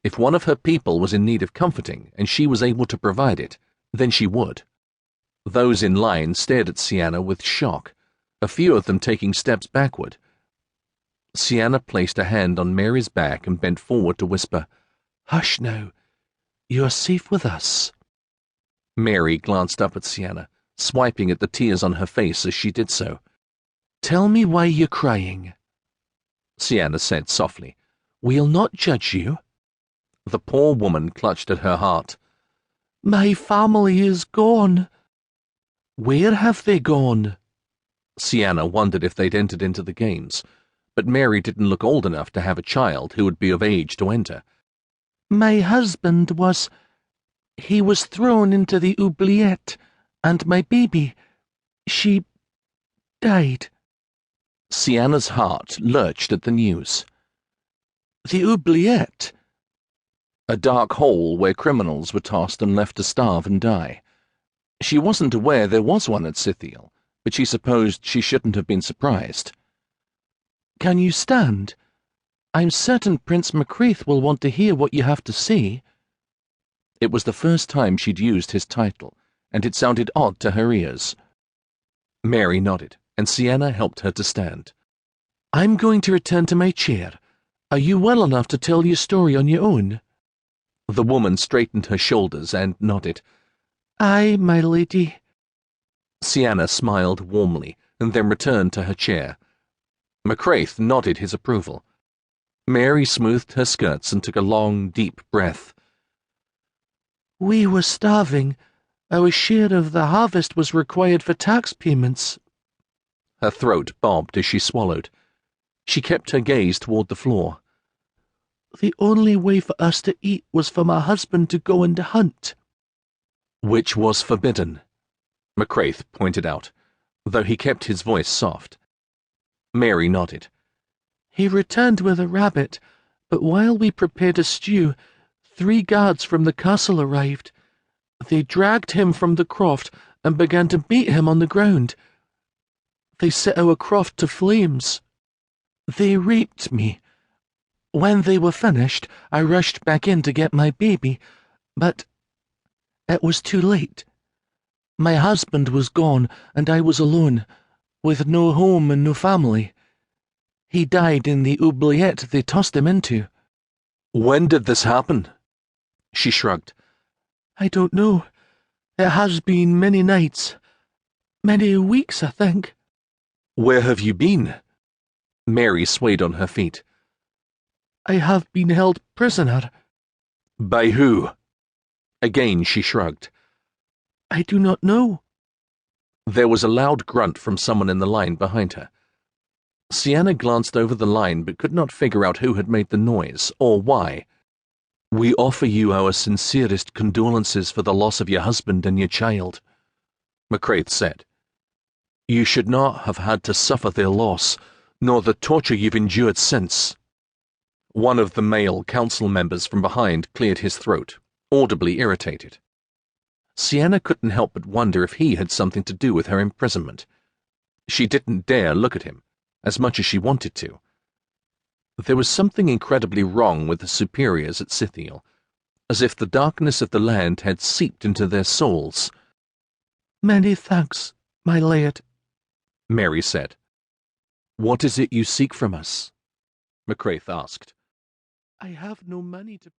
If one of her people was in need of comforting and she was able to provide it, then she would. Those in line stared at Ceana with shock, a few of them taking steps backward. Ceana placed a hand on Mary's back and bent forward to whisper, "Hush now. You are safe with us." Mary glanced up at Ceana, swiping at the tears on her face as she did so. "Tell me why you're crying," Ceana said softly. "We'll not judge you." The poor woman clutched at her heart. "My family is gone." "Where have they gone?" Ceana wondered if they'd entered into the games, but Mary didn't look old enough to have a child who would be of age to enter. "My husband was... he was thrown into the oubliette, and my baby... she... died." Ceana's heart lurched at the news. "The oubliette?" A dark hole where criminals were tossed and left to starve and die. She wasn't aware there was one at Sìtheil, but she supposed she shouldn't have been surprised. "Can you stand? I'm certain Prince MacRae will want to hear what you have to say." It was the first time she'd used his title, and it sounded odd to her ears. Mary nodded, and Ceana helped her to stand. "I'm going to return to my chair. Are you well enough to tell your story on your own?" The woman straightened her shoulders and nodded. "Aye, my lady." Ceana smiled warmly, and then returned to her chair. MacRae nodded his approval. Mary smoothed her skirts and took a long, deep breath. "We were starving. Our share of the harvest was required for tax payments." Her throat bobbed as she swallowed. She kept her gaze toward the floor. "The only way for us to eat was for my husband to go and hunt." "Which was forbidden," MacRae pointed out, though he kept his voice soft. Mary nodded. "He returned with a rabbit, but while we prepared a stew, 3 guards from the castle arrived. They dragged him from the croft and began to beat him on the ground. They set our croft to flames. They raped me. When they were finished, I rushed back in to get my baby, but it was too late. My husband was gone, and I was alone, with no home and no family. He died in the oubliette they tossed him into." "When did this happen?" She shrugged. "I don't know. It has been many nights. Many weeks, I think." "Where have you been?" Mary swayed on her feet. "I have been held prisoner." "By who?" Again she shrugged. "I do not know." There was a loud grunt from someone in the line behind her. Ceana glanced over the line but could not figure out who had made the noise, or why. "We offer you our sincerest condolences for the loss of your husband and your child," MacRae said. "You should not have had to suffer their loss, nor the torture you've endured since." One of the male council members from behind cleared his throat, audibly irritated. Ceana couldn't help but wonder if he had something to do with her imprisonment. She didn't dare look at him, as much as she wanted to. There was something incredibly wrong with the superiors at Sìtheil, as if the darkness of the land had seeped into their souls. "Many thanks, my laird," Mary said. "What is it you seek from us?" MacRae asked. "I have no money to..."